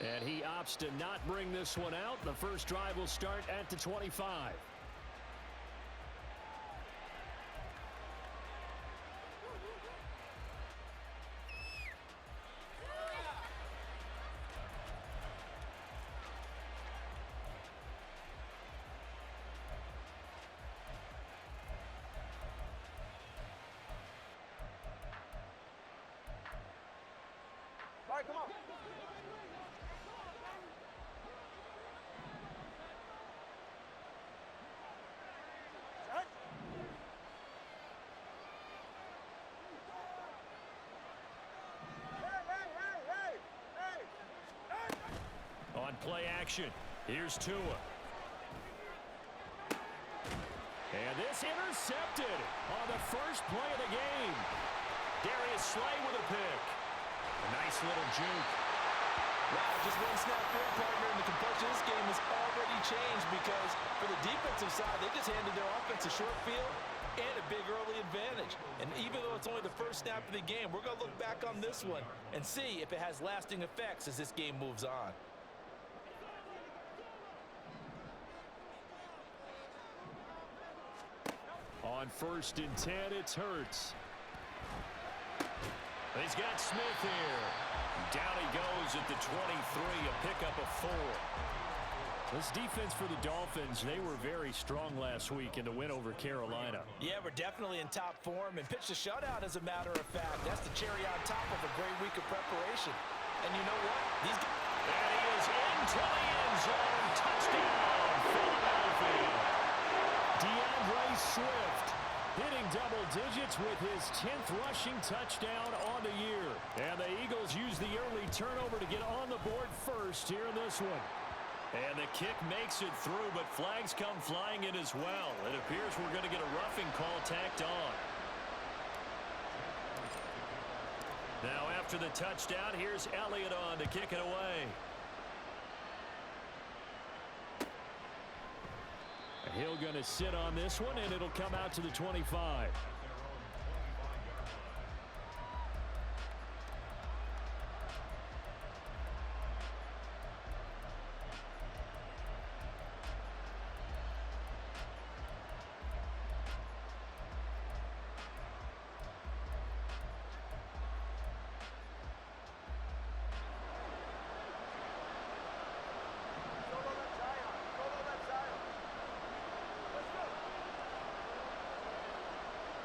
And he opts to not bring this one out. The first drive will start at the 25. All right, come on. On play action, here's Tua. And this intercepted on the first play of the game. Darius Slay with a pick. A nice little juke. Wow, just one snap there, partner, and the complexion of this game has already changed because for the defensive side, they just handed their offense a short field and a big early advantage. And even though it's only the first snap of the game, we're going to look back on this one and see if it has lasting effects as this game moves on. On 1st and 10, it's Hurts. He's got Smith here. Down he goes at the 23, a pickup of 4. This defense for the Dolphins, they were very strong last week in the win over Carolina. Yeah, we're definitely in top form and pitched a shutout, as a matter of fact. That's the cherry on top of a great week of preparation. And you know what? These guys... And he is into the end zone. Touchdown, Philadelphia. DeAndre Swift hitting double digits with his 10th rushing touchdown on the year. And the Eagles use the early turnover to get on the board first here in this one. And the kick makes it through, but flags come flying in as well. It appears we're going to get a roughing call tacked on. Now after the touchdown, here's Elliott on to kick it away. Hill going to sit on this one, and it'll come out to the 25.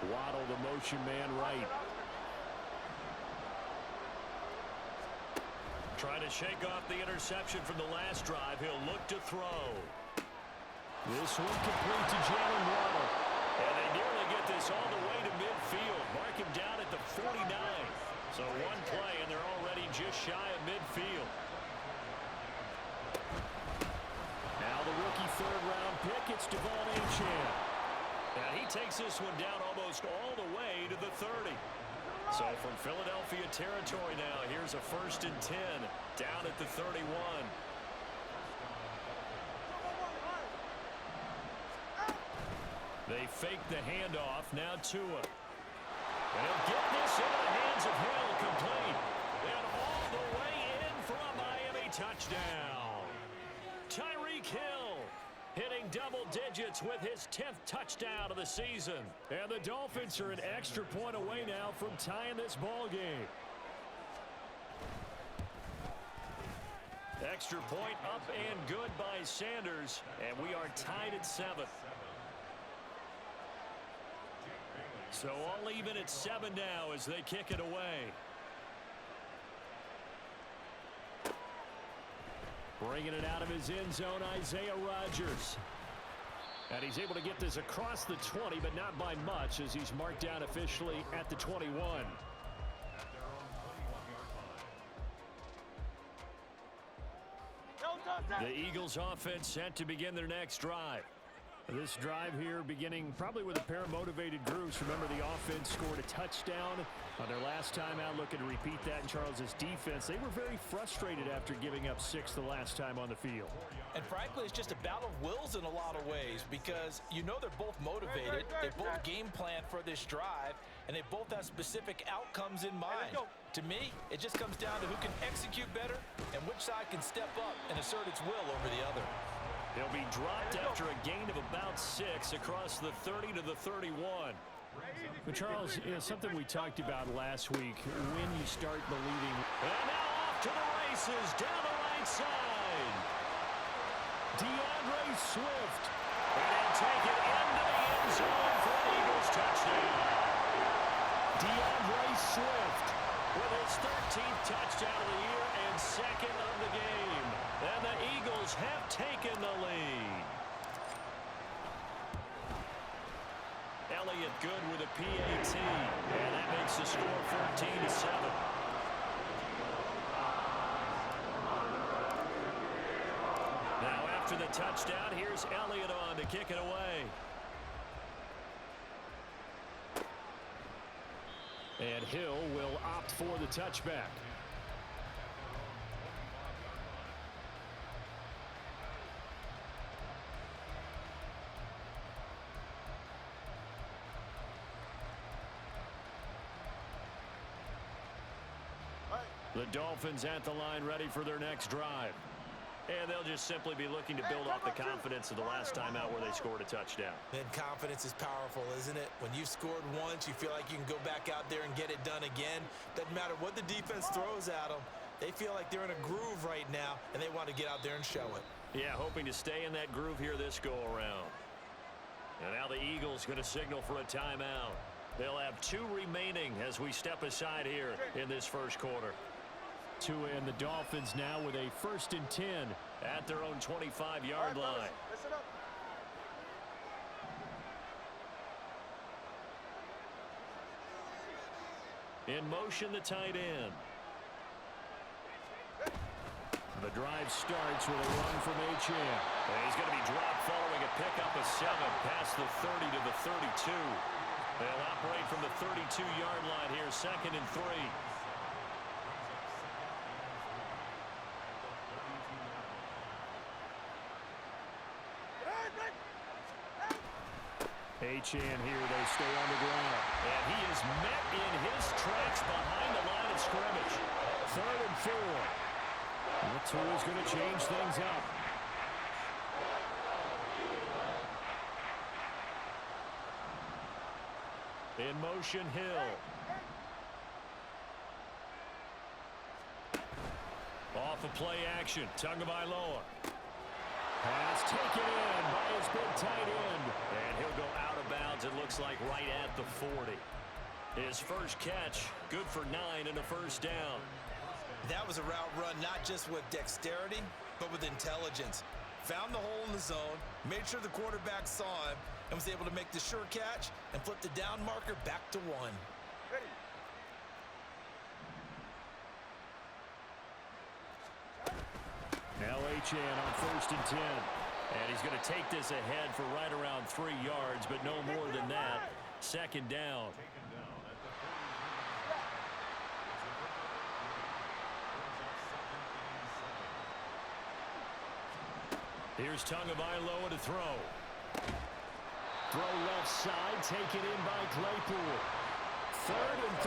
Waddle, the motion man right. Trying to shake off the interception from the last drive. He'll look to throw. This one complete to Jalen Waddle. And they nearly get this all the way to midfield. Mark him down at the 49. So one play, and they're already just shy of midfield. Now the rookie third-round pick, it's Devon Achane. And he takes this one down almost all the way to the 30. So from Philadelphia territory now, here's a 1st and 10 down at the 31. They fake the handoff. Now Tua. And he'll get this into the hands of Hill, complete. And all the way in for a Miami touchdown. Tyreek Hill hitting double digits with his 10th touchdown of the season. And the Dolphins are an extra point away now from tying this ball game. Extra point up and good by Sanders. And we are tied at 7. So all even at 7 now as they kick it away. Bringing it out of his end zone, Isaiah Rodgers. And he's able to get this across the 20, but not by much as he's marked down officially at the 21. The Eagles offense set to begin their next drive. This drive here beginning probably with a pair of motivated groups. Remember, the offense scored a touchdown on their last time out. Looking to repeat that in Charles's defense. They were very frustrated after giving up 6 the last time on the field. And frankly, it's just a battle of wills in a lot of ways because you know they're both motivated. They both game plan for this drive. and they both have specific outcomes in mind. To me, it just comes down to who can execute better and which side can step up and assert its will over the other. He'll be dropped after a gain of about 6 across the 30 to the 31. But Charles, something we talked about last week, when you start believing. And now off to the races down the right side. DeAndre Swift. And he'll take it into the end zone for an Eagles touchdown. DeAndre Swift with his 13th touchdown of the year and second of the game. And the Eagles have taken the lead. Elliott good with a PAT. And that makes the score 14-7. Now after the touchdown, here's Elliott on to kick it away. And Hill will opt for the touchback. The Dolphins at the line ready for their next drive. And they'll just simply be looking to build off the confidence of the last time out where they scored a touchdown. And confidence is powerful, isn't it? When you've scored once, you feel like you can go back out there and get it done again. Doesn't matter what the defense throws at them. They feel like they're in a groove right now, and they want to get out there and show it. Yeah, hoping to stay in that groove here this go-around. And now the Eagles going to signal for a timeout. They'll have 2 remaining as we step aside here in this first quarter. And the Dolphins now with a 1st and 10 at their own 25-yard line. Listen up. In motion, the tight end. The drive starts with a run from Achane. And he's going to be dropped following a pickup of 7 past the 30 to the 32. They'll operate from the 32-yard line here, 2nd and 3. Achane here, they stay on the ground. And he is met in his tracks behind the line of scrimmage. 3rd and 4. That two is going to change things up. In motion, Hill. Off of play action, Tagovailoa. Pass taken in by his big tight end. And he'll go out of bounds, it looks like right at the 40. His first catch, good for 9 and a first down. That was a route run not just with dexterity, but with intelligence. Found the hole in the zone, made sure the quarterback saw him, and was able to make the sure catch and flip the down marker back to 1. Ready. Now Achane on 1st and 10. And he's going to take this ahead for right around 3 yards, but no more than that. 2nd down. Here's Tagovailoa to throw. Throw left side, taken in by Claypool. 3rd and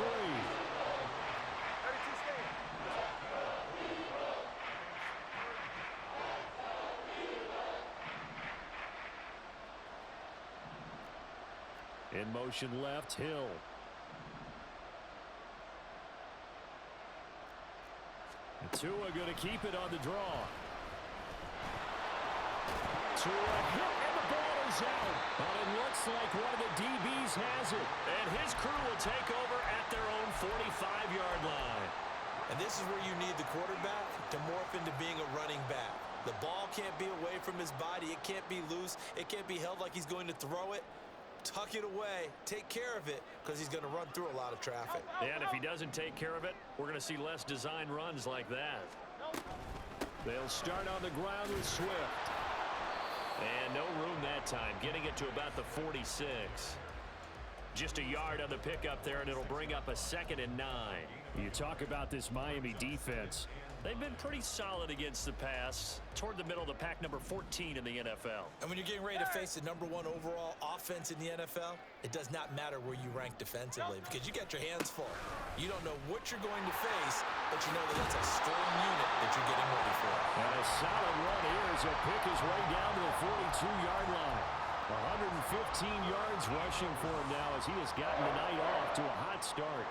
3. In motion left, Hill. Tua going to keep it on the draw. Tua hit, and the ball is out. But it looks like one of the DBs has it. And his crew will take over at their own 45-yard line. And this is where you need the quarterback to morph into being a running back. The ball can't be away from his body. It can't be loose. It can't be held like he's going to throw it. Tuck it away, take care of it, because he's going to run through a lot of traffic. And if he doesn't take care of it, we're going to see less design runs like that. They'll start on the ground with Swift. And no room that time, getting it to about the 46. Just a yard on the pickup there, and it'll bring up a 2nd and 9. You talk about this Miami defense. They've been pretty solid against the pass, toward the middle of the pack, number 14 in the NFL. And when you're getting ready to face the #1 overall offense in the NFL, it does not matter where you rank defensively because you got your hands full. You don't know what you're going to face, but you know that it's a strong unit that you're getting ready for. And a solid run here as he'll pick his way down to the 42-yard line. 115 yards rushing for him now as he has gotten the night off to a hot start.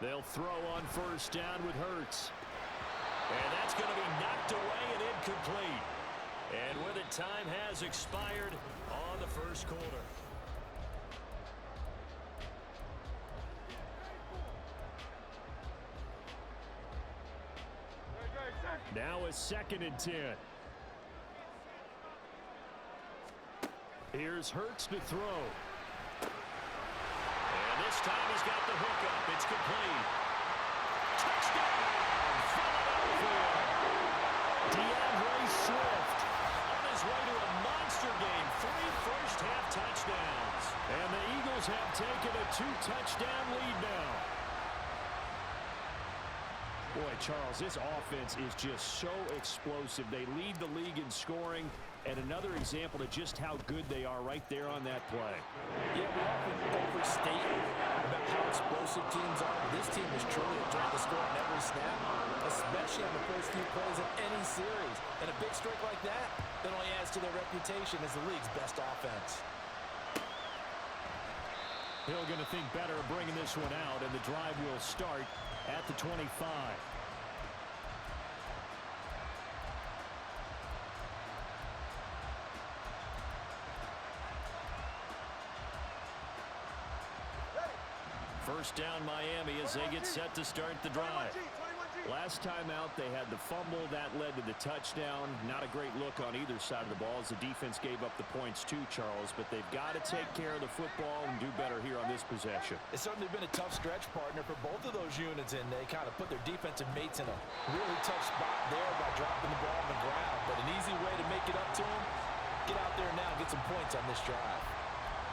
They'll throw on 1st down with Hurts. And that's going to be knocked away and incomplete. And with it, time has expired on the 1st quarter. Now a 2nd and 10. Here's Hurts to throw. And this time he's got the hook up. It's complete. Touchdown, Philadelphia. DeAndre Swift On his way to a monster game. 3 first-half touchdowns. And the Eagles have taken a 2-touchdown lead now. Boy, Charles, this offense is just so explosive. They lead the league in scoring, and another example of just how good they are right there on that play. Yeah, we often overstate about how explosive teams are. This team is truly a threat to score on every snap, especially on the first few plays of any series. And a big streak like that only adds to their reputation as the league's best offense. Hill going to think better of bringing this one out, and the drive will start at the 25. First down Miami as they get set to start the drive. Last time out, they had the fumble. That led to the touchdown. Not a great look on either side of the ball as the defense gave up the points too, Charles. But they've got to take care of the football and do better here on this possession. It's certainly been a tough stretch, partner, for both of those units, and they kind of put their defensive mates in a really tough spot there by dropping the ball on the ground. But an easy way to make it up to them, get out there now and get some points on this drive.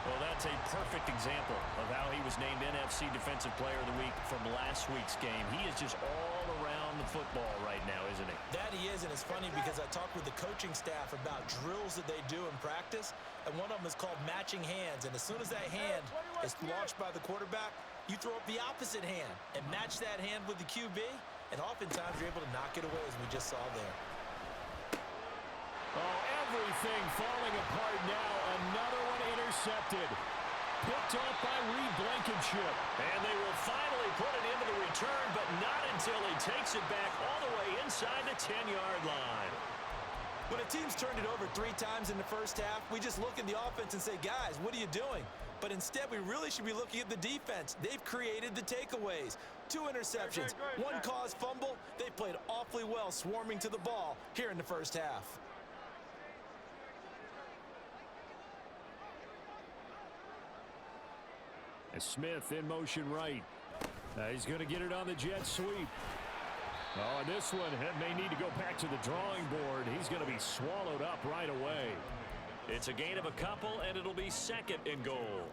Well, that's a perfect example of how he was named NFC Defensive Player of the Week from last week's game. He is just all around the football right now, isn't he? That he is, and it's funny because I talked with the coaching staff about drills that they do in practice, and one of them is called matching hands. And as soon as that hand is launched by the quarterback, you throw up the opposite hand and match that hand with the QB, and oftentimes you're able to knock it away, as we just saw there. Oh, everything falling apart now. Another one intercepted. Picked off by Reed Blankenship. And they will finally put it into the return, but not until he takes it back all the way inside the 10-yard line. When a team's turned it over 3 times in the first half, we just look at the offense and say, guys, what are you doing? But instead, we really should be looking at the defense. They've created the takeaways. 2 interceptions, 1 caused fumble. They played awfully well swarming to the ball here in the first half. Smith in motion right. He's going to get it on the jet sweep. Oh, and this one may need to go back to the drawing board. He's going to be swallowed up right away. It's a gain of a couple, and it'll be 2nd and goal.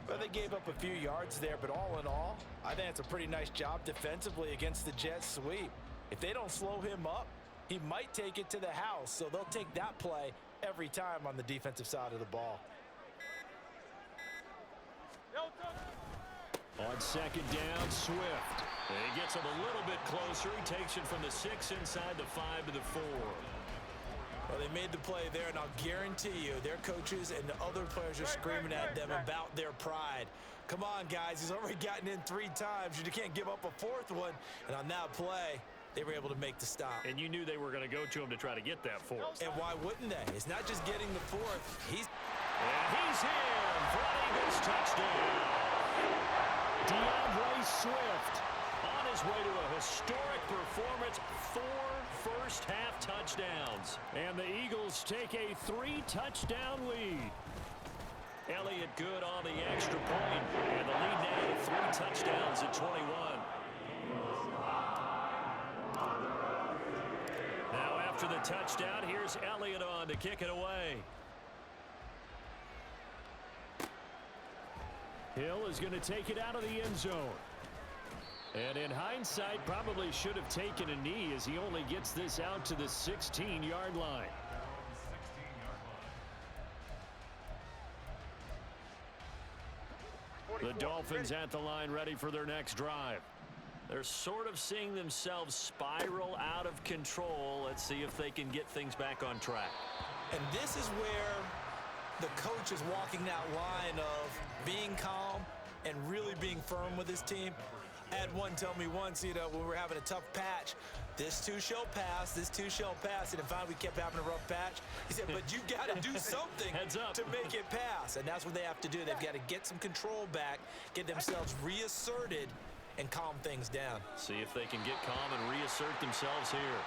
Well, they gave up a few yards there, but all in all, I think it's a pretty nice job defensively against the jet sweep. If they don't slow him up, he might take it to the house, so they'll take that play every time on the defensive side of the ball. On 2nd down, Swift. He gets him a little bit closer. He takes it from the 6 inside the 5 to the 4. Well, they made the play there, and I'll guarantee you their coaches and the other players are screaming at them about their pride. Come on, guys. He's already gotten in 3 times. You can't give up a 4th one. And on that play, they were able to make the stop. And you knew they were going to go to him to try to get that 4th. And why wouldn't they? It's not just getting the 4th. And he's in for an Eagles touchdown. DeAndre Swift on his way to a historic performance, 4 first-half touchdowns. And the Eagles take a 3-touchdown lead. Elliott good on the extra point, and the lead now to 3 touchdowns at 21. Now after after the touchdown. Here's Elliott on to kick it away. Hill is going to take it out of the end zone. And in hindsight, probably should have taken a knee as he only gets this out to the 16-yard line. The Dolphins at the line ready for their next drive. They're sort of seeing themselves spiral out of control. Let's see if they can get things back on track. And this is where the coach is walking that line of being calm and really being firm with his team. I had one tell me once, when we were having a tough patch, this too shall pass, this too shall pass. And then finally we kept having a rough patch. He said, but you got to do something to make it pass. And that's what they have to do. They've got to get some control back, get themselves reasserted, and calm things down. See if they can get calm and reassert themselves here.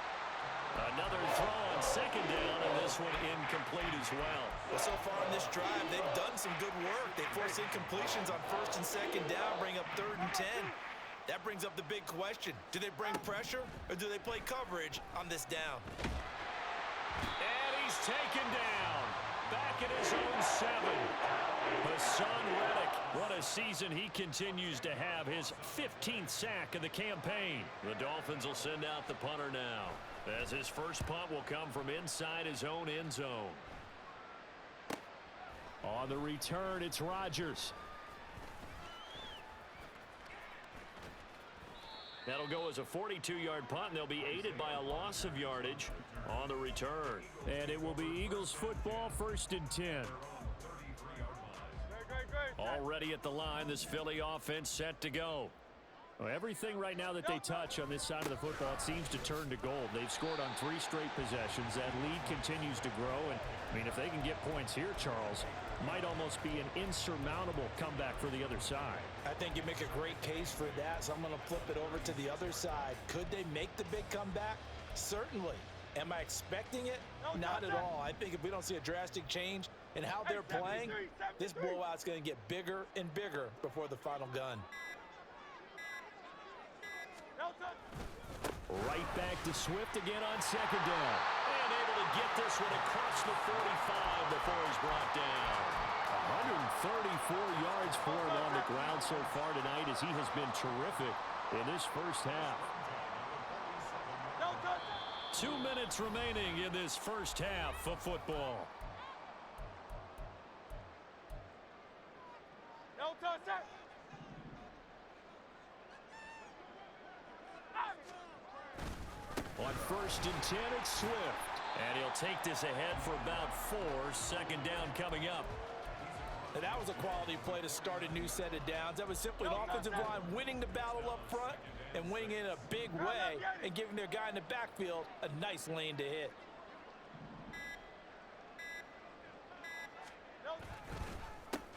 Another throw on second down, and this one incomplete as well. Well, so far in this drive, they've done some good work. They force incompletions on first and second down, bring up 3rd and 10. That brings up the big question. Do they bring pressure, or do they play coverage on this down? And he's taken down. Back at his own 7. Hassan Reddick, what a season he continues to have. His 15th sack of the campaign. The Dolphins will send out the punter now, as his first punt will come from inside his own end zone. On the return, it's Rodgers. That'll go as a 42-yard punt, and they'll be aided by a loss of yardage on the return. And it will be Eagles football, 1st and 10. Already at the line, this Philly offense set to go. Well, everything right now that they touch on this side of the football, it seems to turn to gold. They've scored on 3 straight possessions. That lead continues to grow. And, I mean, if they can get points here, Charles, might almost be an insurmountable comeback for the other side. I think you make a great case for that, so I'm going to flip it over to the other side. Could they make the big comeback? Certainly. Am I expecting it? Not at all. I think if we don't see a drastic change in how they're playing, this blowout's going to get bigger and bigger before the final gun. Right back to Swift again on second down. And able to get this one across the 45 before he's brought down. 134 yards for him on the ground so far tonight as he has been terrific in this first half. 2 minutes remaining in this first half of football. On 1st and 10, it's Swift. And he'll take this ahead for about 4. Second down coming up. And that was a quality play to start a new set of downs. That was simply an offensive line winning the battle up front and winning it in a big way and giving their guy in the backfield a nice lane to hit.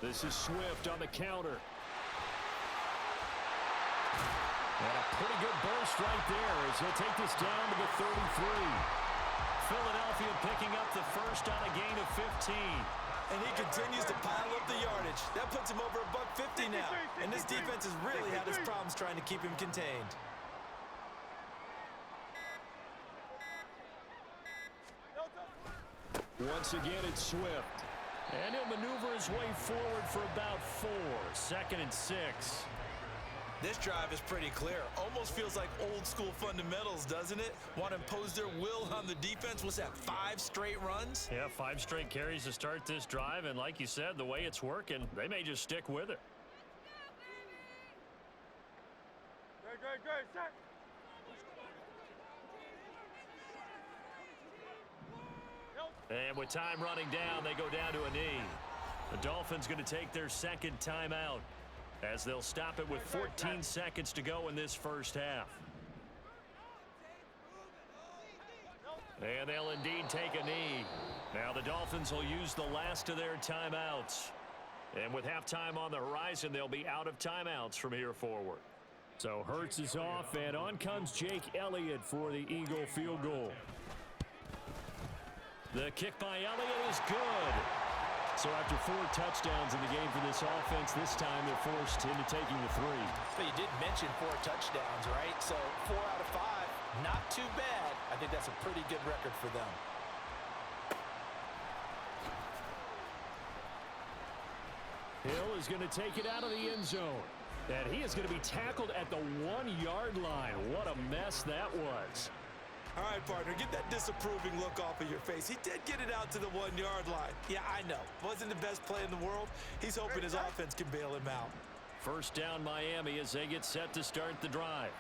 This is Swift on the counter. And a pretty good burst right there as he'll take this down to the 33. Philadelphia picking up the first on a gain of 15. And he continues to pile up the yardage. That puts him over $150 now. And this defense has really had its problems trying to keep him contained. Once again, it's Swift. And he'll maneuver his way forward for about 4. 2nd and 6. This drive is pretty clear. Almost feels like old school fundamentals, doesn't it? Want to impose their will on the defense. What's that, 5 straight runs? Yeah, 5 straight carries to start this drive. And like you said, the way it's working, they may just stick with it. Great, set. And with time running down, they go down to a knee. The Dolphins going to take their second timeout as they'll stop it with 14 seconds to go in this first half. And they'll indeed take a knee. Now the Dolphins will use the last of their timeouts. And with halftime on the horizon, they'll be out of timeouts from here forward. So Hurts is off, and on comes Jake Elliott for the Eagle field goal. The kick by Elliott is good. So after 4 touchdowns in the game for this offense, this time they're forced into taking the 3. But you did mention 4 touchdowns, right? So 4 out of 5. Not too bad. I think that's a pretty good record for them. Hill is going to take it out of the end zone. And he is going to be tackled at the 1-yard line. What a mess that was. All right, partner, get that disapproving look off of your face. He did get it out to the 1-yard line. Yeah, I know. Wasn't the best play in the world. He's hoping his offense can bail him out. First down Miami as they get set to start the drive.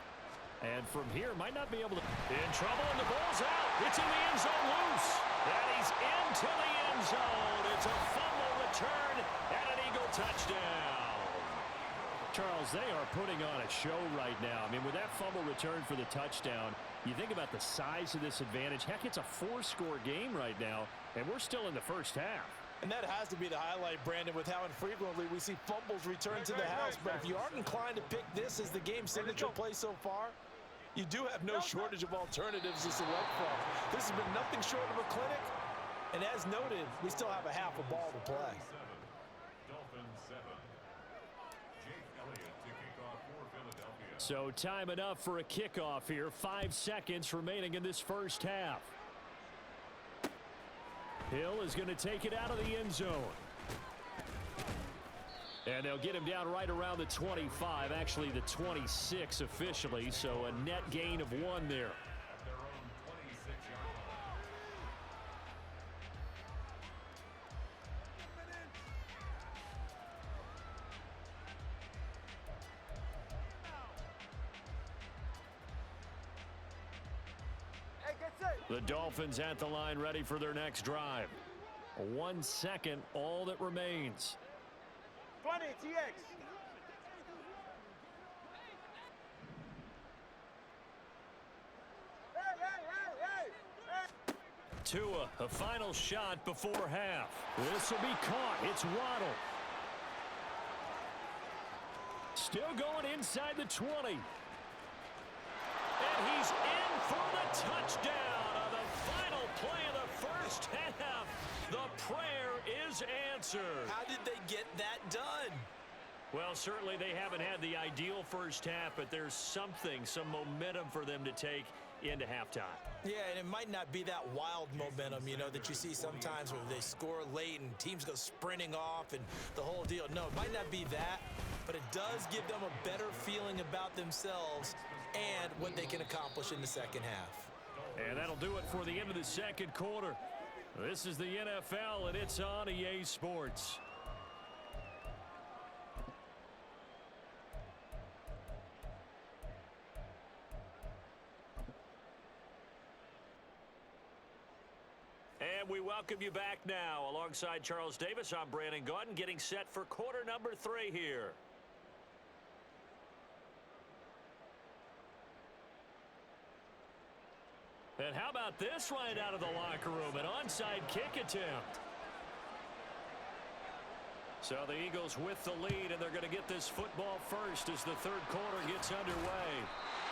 And from here, might not be able to... In trouble, and the ball's out. It's in the end zone loose. And he's into the end zone. It's a fumble return and an Eagle touchdown. Charles, they are putting on a show right now. I mean, with that fumble return for the touchdown, you think about the size of this advantage. Heck, it's a 4-score game right now, and we're still in the first half. And that has to be the highlight, Brandon, with how infrequently we see fumbles return to the house. But if you aren't inclined to pick this as the game's signature play so far, you do have no shortage of alternatives to select from. This has been nothing short of a clinic. And as noted, we still have a half a ball to play. So time enough for a kickoff here. 5 seconds remaining in this first half. Hill is going to take it out of the end zone. And they'll get him down right around the 25, actually the 26 officially, so a net gain of 1 there. The Dolphins at the line ready for their next drive. 1 second, all that remains. 20, TX. Tua, a final shot before half. This will be caught. It's Waddle. Still going inside the 20. And he's in for the touchdown on the final play of the first half. The prayer is answered. How did they get that done? Well, certainly they haven't had the ideal first half, but there's some momentum for them to take into halftime. Yeah, and it might not be that wild momentum, you know, that you see sometimes where they score late and teams go sprinting off and the whole deal. No, it might not be that, but it does give them a better feeling about themselves and what they can accomplish in the second half. And that'll do it for the end of the second quarter. This is the NFL, and it's on EA Sports. And we welcome you back now. Alongside Charles Davis, I'm Brandon Gaudin, getting set for quarter number 3 here. And how about this right out of the locker room? An onside kick attempt. So the Eagles with the lead, and they're going to get this football first as the third quarter gets underway.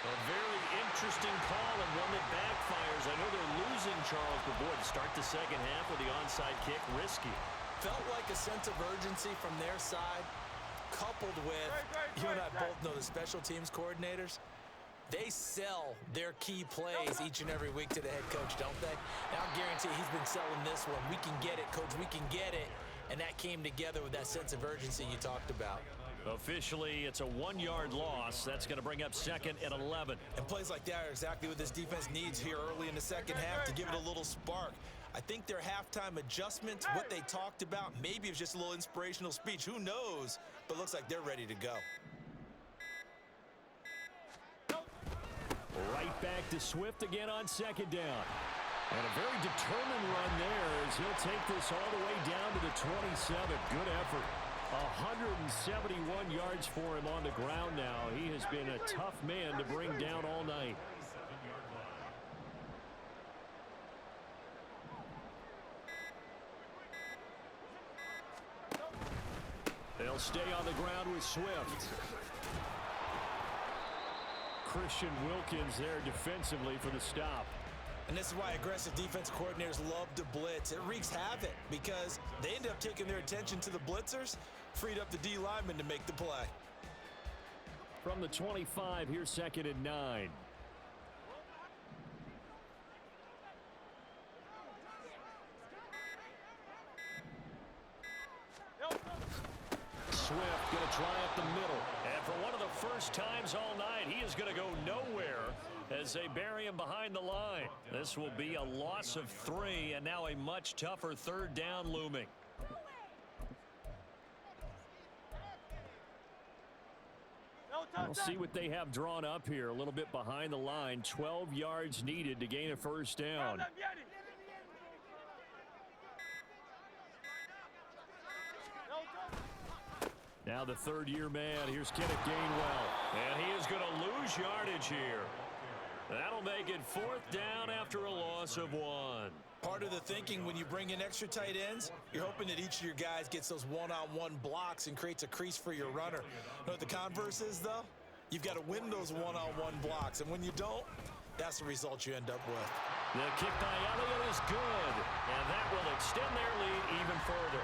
A very interesting call and one that backfires. I know they're losing, Charles, but boy, to start the second half with the onside kick, risky. Felt like a sense of urgency from their side, coupled with, you and I both know the special teams coordinators. They sell their key plays each and every week to the head coach, don't they? Now I guarantee he's been selling this one. We can get it, coach, we can get it. And that came together with that sense of urgency you talked about. Officially, it's a 1-yard loss. That's going to bring up second and 11. And plays like that are exactly what this defense needs here early in the second half to give it a little spark. I think their halftime adjustments, what they talked about, maybe it's just a little inspirational speech. Who knows? But looks like they're ready to go. Right back to Swift again on second down. And a very determined run there as he'll take this all the way down to the 27. Good effort. 171 yards for him on the ground now. He has been a tough man to bring down all night. They'll stay on the ground with Swift. Christian Wilkins there defensively for the stop. And this is why aggressive defense coordinators love to blitz. It wreaks havoc because they end up taking their attention to the blitzers, freed up the D lineman to make the play. From the 25, here's second and 9. most times all night. He is going to go nowhere as they bury him behind the line. This will be a loss of 3, and now a much tougher third down looming. We'll see what they have drawn up here. A little bit behind the line. 12 yards needed to gain a first down. Now the third-year man. Here's Kenneth Gainwell. And he is going to lose yardage here. That'll make it 4th down after a loss of 1. Part of the thinking when you bring in extra tight ends, you're hoping that each of your guys gets those one-on-one blocks and creates a crease for your runner. You know what the converse is, though? You've got to win those one-on-one blocks, and when you don't, that's the result you end up with. The kick by Elliott is good, and that will extend their lead even further.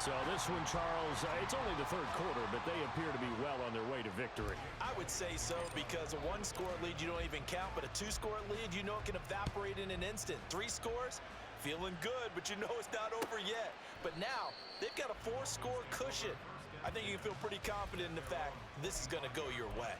So this one, Charles, it's only the third quarter, but they appear to be well on their way to victory. I would say so, because a 1-score lead you don't even count, but a 2-score lead you know it can evaporate in an instant. 3 scores, feeling good, but you know it's not over yet. But now, they've got a 4-score cushion. I think you can feel pretty confident in the fact this is going to go your way.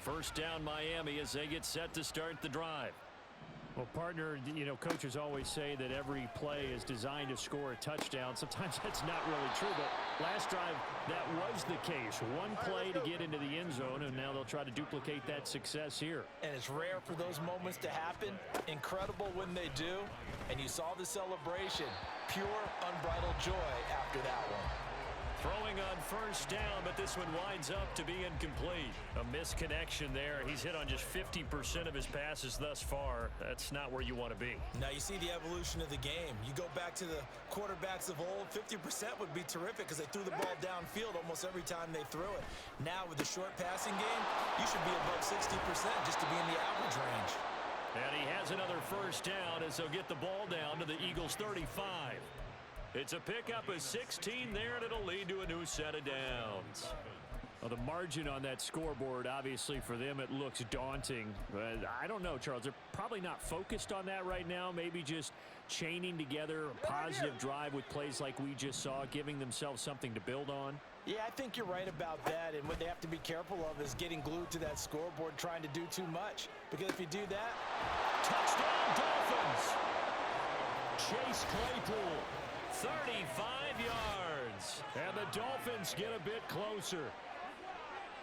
First down Miami as they get set to start the drive. Well, partner, you know, coaches always say that every play is designed to score a touchdown. Sometimes that's not really true, but last drive, that was the case. One play to get into the end zone, and now they'll try to duplicate that success here. And it's rare for those moments to happen. Incredible when they do. And you saw the celebration. Pure, unbridled joy after that one. Throwing on first down, but this one winds up to be incomplete. A misconnection there. He's hit on just 50% of his passes thus far. That's not where you want to be. Now you see the evolution of the game. You go back to the quarterbacks of old, 50% would be terrific because they threw the ball downfield almost every time they threw it. Now with the short passing game, you should be above 60% just to be in the average range. And he has another first down as they'll get the ball down to the Eagles' 35. It's a pickup of 16 there, and it'll lead to a new set of downs. Well, the margin on that scoreboard, obviously for them, it looks daunting. But I don't know, Charles. They're probably not focused on that right now. Maybe just chaining together a positive drive with plays like we just saw, giving themselves something to build on. Yeah, I think you're right about that. And what they have to be careful of is getting glued to that scoreboard, trying to do too much. Because if you do that, touchdown Dolphins! Chase Claypool. 35 yards. And the Dolphins get a bit closer.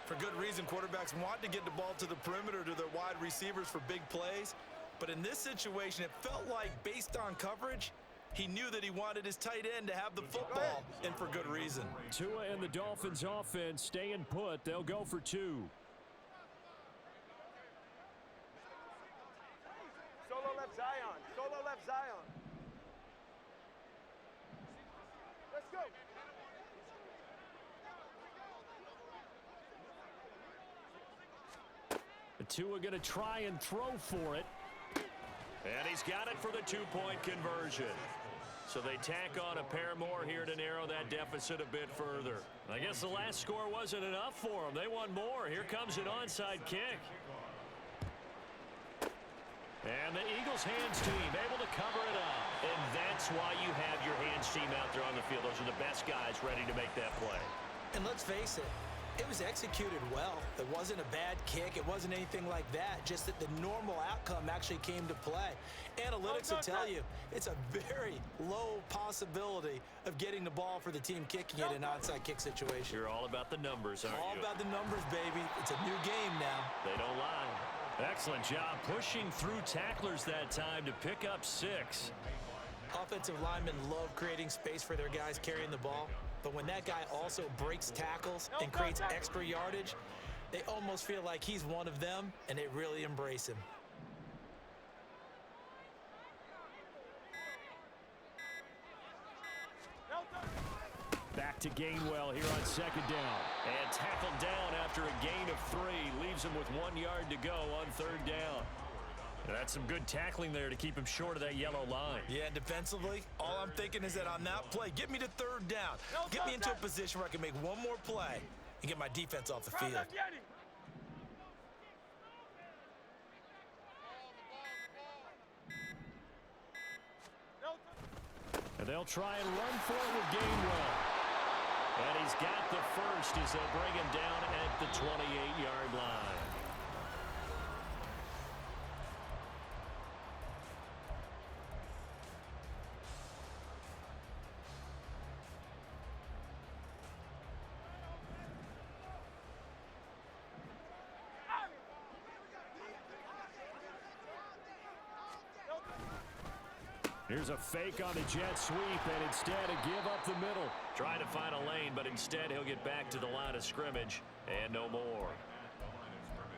For good reason, quarterbacks want to get the ball to the perimeter to their wide receivers for big plays. But in this situation, it felt like, based on coverage, he knew that he wanted his tight end to have the football, and for good reason. Tua and the Dolphins offense staying put. They'll go for 2. Solo left Zion. Solo left Zion. Let's go. Tua going to try and throw for it. And he's got it for the 2-point conversion. So they tack on a pair more here to narrow that deficit a bit further. I guess the last score wasn't enough for them. They want more. Here comes an onside kick. And the Eagles hands team able to cover it up. And that's why you have your hands team out there on the field. Those are the best guys ready to make that play. And let's face it, it was executed well. It wasn't a bad kick. It wasn't anything like that. Just that the normal outcome actually came to play. Analytics will tell you it's a very low possibility of getting the ball for the team kicking it in an onside kick situation. You're all about the numbers, aren't you? All about the numbers, baby. It's a new game now. They don't lie. Excellent job pushing through tacklers that time to pick up 6. Offensive linemen love creating space for their guys carrying the ball. But when that guy also breaks tackles and creates extra yardage, they almost feel like he's one of them, and they really embrace him. Back to Gainwell here on second down. And tackled down after a gain of 3. Leaves him with 1 yard to go on third down. That's some good tackling there to keep him short of that yellow line. Yeah, and defensively, all I'm thinking is that on that play, get me to third down. Get me into a position where I can make one more play and get my defense off the field. And they'll try and run for it with Gainwell. And he's got the first as they'll bring him down at the 28-yard line. Here's a fake on the jet sweep, and instead a give up the middle. Trying to find a lane, but instead he'll get back to the line of scrimmage and no more.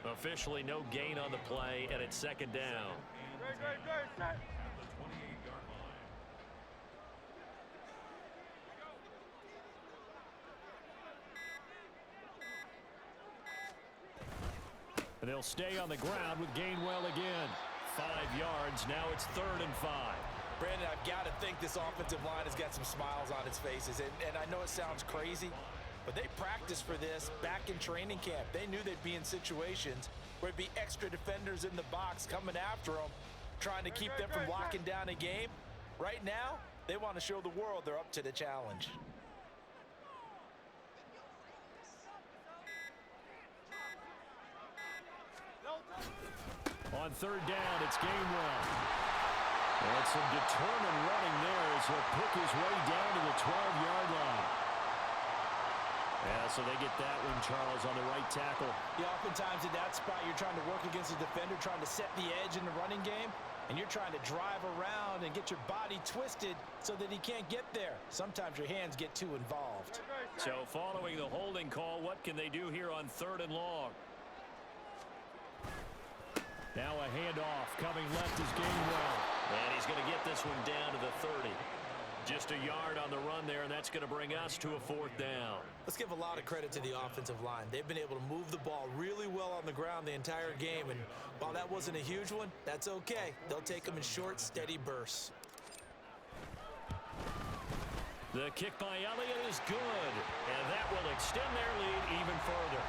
Officially no gain on the play, and it's second down. And they'll stay on the ground with Gainwell again. 5 yards, now it's 3rd and 5. Brandon, I've got to think this offensive line has got some smiles on its faces. And I know it sounds crazy, but they practiced for this back in training camp. They knew they'd be in situations where it'd be extra defenders in the box coming after them, trying to keep them from locking down a game. Right now, they want to show the world they're up to the challenge. On 3rd down, it's Gainwell. And some determined running there as he'll pick his way down to the 12-yard line. Yeah, so they get that one, Charles, on the right tackle. Yeah, oftentimes in that spot, you're trying to work against a defender, trying to set the edge in the running game, and you're trying to drive around and get your body twisted so that he can't get there. Sometimes your hands get too involved. So following the holding call, what can they do here on 3rd and long? Now a handoff coming left is Gainwell. And he's going to get this one down to the 30. Just a yard on the run there, and that's going to bring us to a 4th down. Let's give a lot of credit to the offensive line. They've been able to move the ball really well on the ground the entire game, and while that wasn't a huge one, that's okay. They'll take them in short, steady bursts. The kick by Elliott is good, and that will extend their lead even further.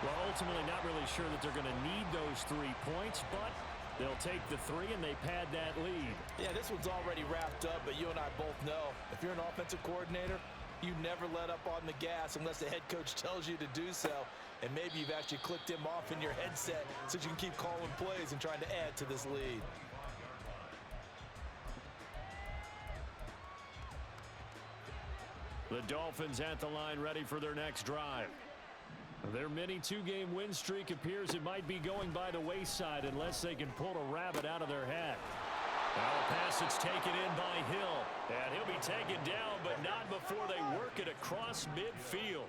Well, ultimately not really sure that they're going to need those 3 points, but they'll take the 3 and they pad that lead. Yeah, this one's already wrapped up, but you and I both know if you're an offensive coordinator, you never let up on the gas unless the head coach tells you to do so. And maybe you've actually clicked him off in your headset so you can keep calling plays and trying to add to this lead. The Dolphins at the line ready for their next drive. Their mini 2-game win streak appears it might be going by the wayside unless they can pull a rabbit out of their hat. Now a pass that's taken in by Hill. And he'll be taken down, but not before they work it across midfield.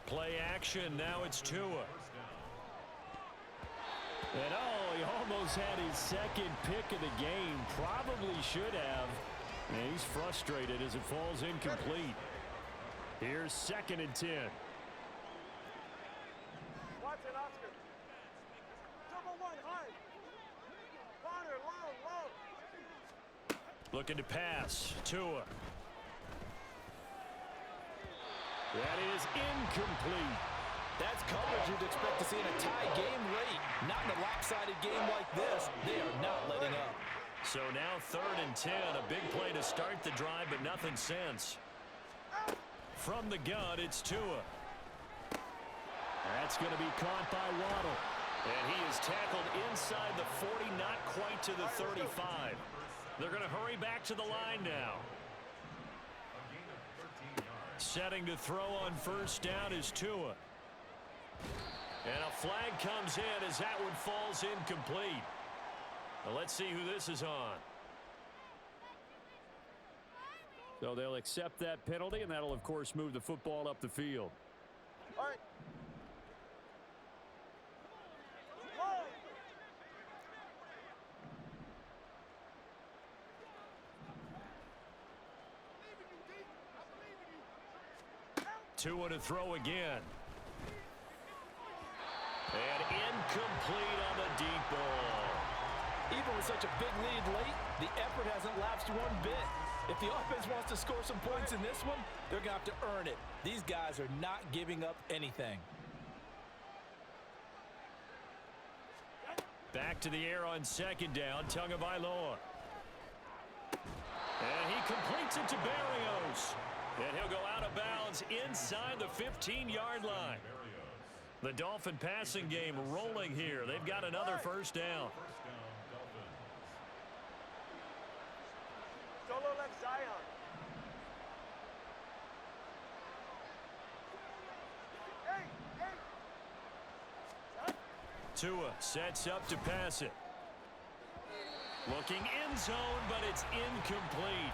Play action, now it's Tua. And oh, he almost had his second pick of the game. Probably should have. And he's frustrated as it falls incomplete. Here's 2nd and 10. Watson, Oscar. Double one, high. Corner, long. Looking to pass. Tua. That is incomplete. That's coverage you'd expect to see in a tie game late. Not in a lopsided game like this. They are not letting up. So now 3rd and 10. A big play to start the drive, but nothing since. From the gun, it's Tua. That's going to be caught by Waddle. And he is tackled inside the 40, not quite to the 35. They're going to hurry back to the line now. Setting to throw on 1st down is Tua. And a flag comes in as that one falls incomplete. Now let's see who this is on. So they'll accept that penalty, and that'll, of course, move the football up the field. All right. Tua to throw again. And incomplete on the deep ball. Even with such a big lead late, the effort hasn't lapsed one bit. If the offense wants to score some points in this one, they're going to have to earn it. These guys are not giving up anything. Back to the air on second down, Tagovailoa. And he completes it to Berrios. And he'll go out of bounds inside the 15-yard line. The Dolphin passing game rolling here. They've got another first down. Solo left Zion. Hey. Tua sets up to pass it. Looking end zone, but it's incomplete.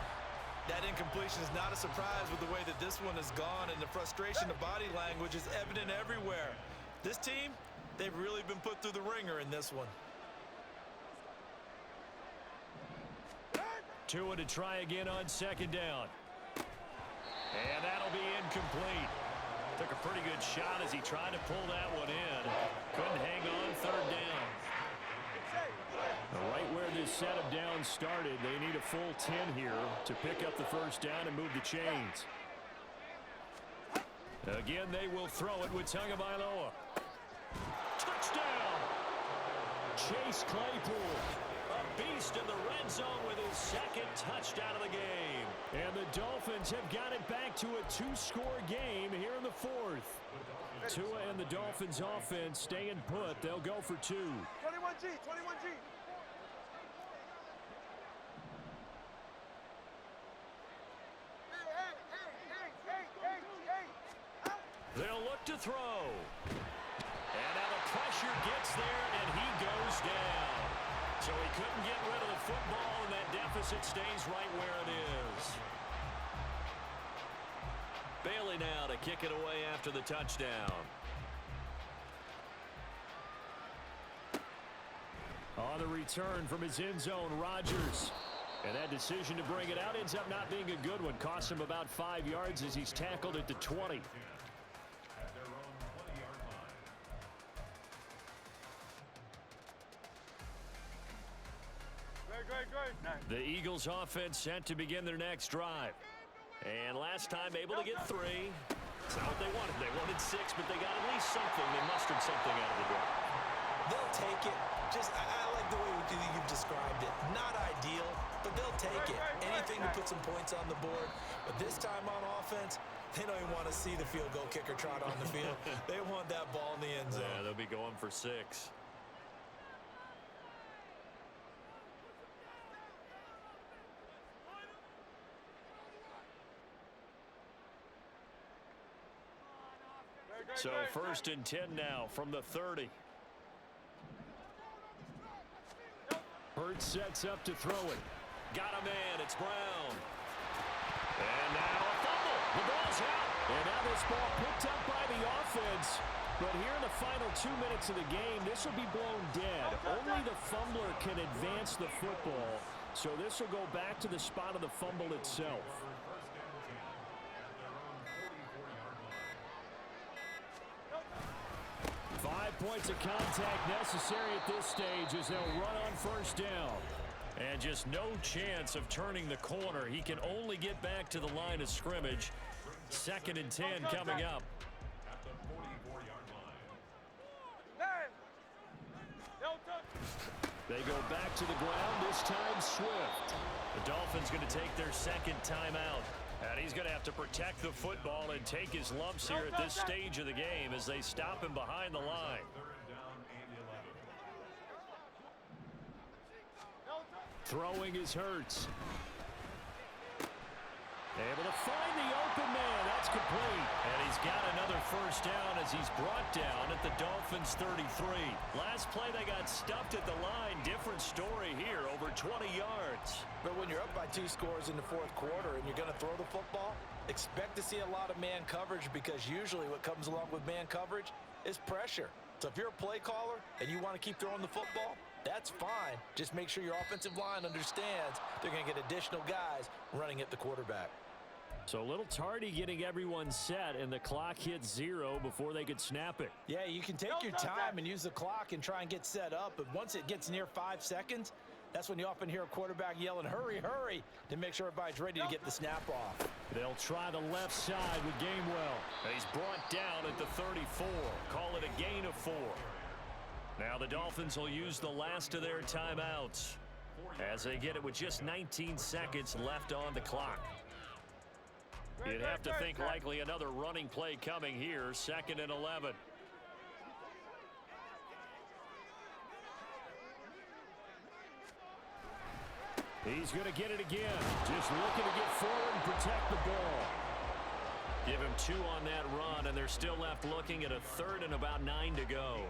That incompletion is not a surprise with the way that this one has gone, and the frustration of body language is evident everywhere. This team, they've really been put through the ringer in this one. Tua to try again on second down. And that'll be incomplete. Took a pretty good shot as he tried to pull that one in. Couldn't hang on third down. Right where this set of downs started, they need a full 10 here to pick up the first down and move the chains. Again, they will throw it with Tagovailoa. Touchdown! Chase Claypool, a beast in the red zone with his second touchdown of the game. And the Dolphins have got it back to a two-score game here in the fourth. Tua and the Dolphins offense staying put. They'll go for two. 21G, 21G. They'll look to throw. And now the pressure gets there, and he goes down. So he couldn't get rid of the football, and that deficit stays right where it is. Bailey now to kick it away after the touchdown. On the return from his end zone, Rodgers. And that decision to bring it out ends up not being a good one. Cost him about 5 yards as he's tackled at the 20. The Eagles offense set to begin their next drive. And last time able to get 3. It's not what they wanted. They wanted 6, but they got at least something. They mustered something out of the drive. They'll take it. I like the way you've described it. Not ideal, but they'll take it. Anything to put some points on the board. But this time on offense, they don't even want to see the field goal kicker trot on the field. They want that ball in the end zone. Yeah, they'll be going for 6. So first and 10 now from the 30. Hurts sets up to throw it. Got a man. It's Brown. And now a fumble. The ball's out. And now this ball picked up by the offense. But here in the final 2 minutes of the game, this will be blown dead. Only the fumbler can advance the football. So this will go back to the spot of the fumble itself. 5 points of contact necessary at this stage as they'll run on first down. And just no chance of turning the corner. He can only get back to the line of scrimmage. 2nd and 10 coming up. They go back to the ground, this time Swift. The Dolphins going to take their second timeout. And he's going to have to protect the football and take his lumps here at this stage of the game as they stop him behind the line. Throwing is Hurts. Able to find the open man. That's complete. And he's got another first down as he's brought down at the Dolphins' 33. Last play, they got stuffed at the line. Different story here, over 20 yards. But when you're up by 2 scores in the fourth quarter and you're going to throw the football, expect to see a lot of man coverage, because usually what comes along with man coverage is pressure. So if you're a play caller and you want to keep throwing the football, that's fine. Just make sure your offensive line understands they're going to get additional guys running at the quarterback. So a little tardy getting everyone set, and the clock hits 0 before they could snap it. Yeah, you can take your time and use the clock and try and get set up, but once it gets near 5 seconds, that's when you often hear a quarterback yelling, hurry, hurry, to make sure everybody's ready to get the snap off. They'll try the left side with Gamewell. He's brought down at the 34. Call it a gain of 4. Now the Dolphins will use the last of their timeouts as they get it with just 19 seconds left on the clock. You'd have to think likely another running play coming here, 2nd and 11. He's going to get it again. Just looking to get forward and protect the ball. Give him 2 on that run, and they're still left looking at a 3rd and about 9 to go.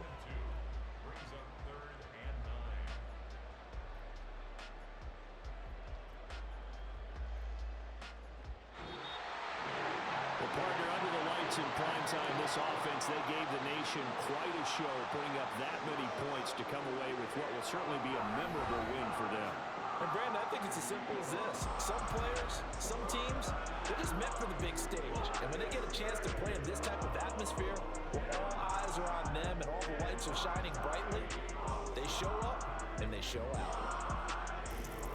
Well, partner, under the lights in primetime, this offense, they gave the nation quite a show, putting up that many points to come away with what will certainly be a memorable win for them. And Brandon, I think it's as simple as this. Some players, some teams, they're just meant for the big stage. And when they get a chance to play in this type of atmosphere, where all eyes are on them and all the lights are shining brightly, they show up and they show out.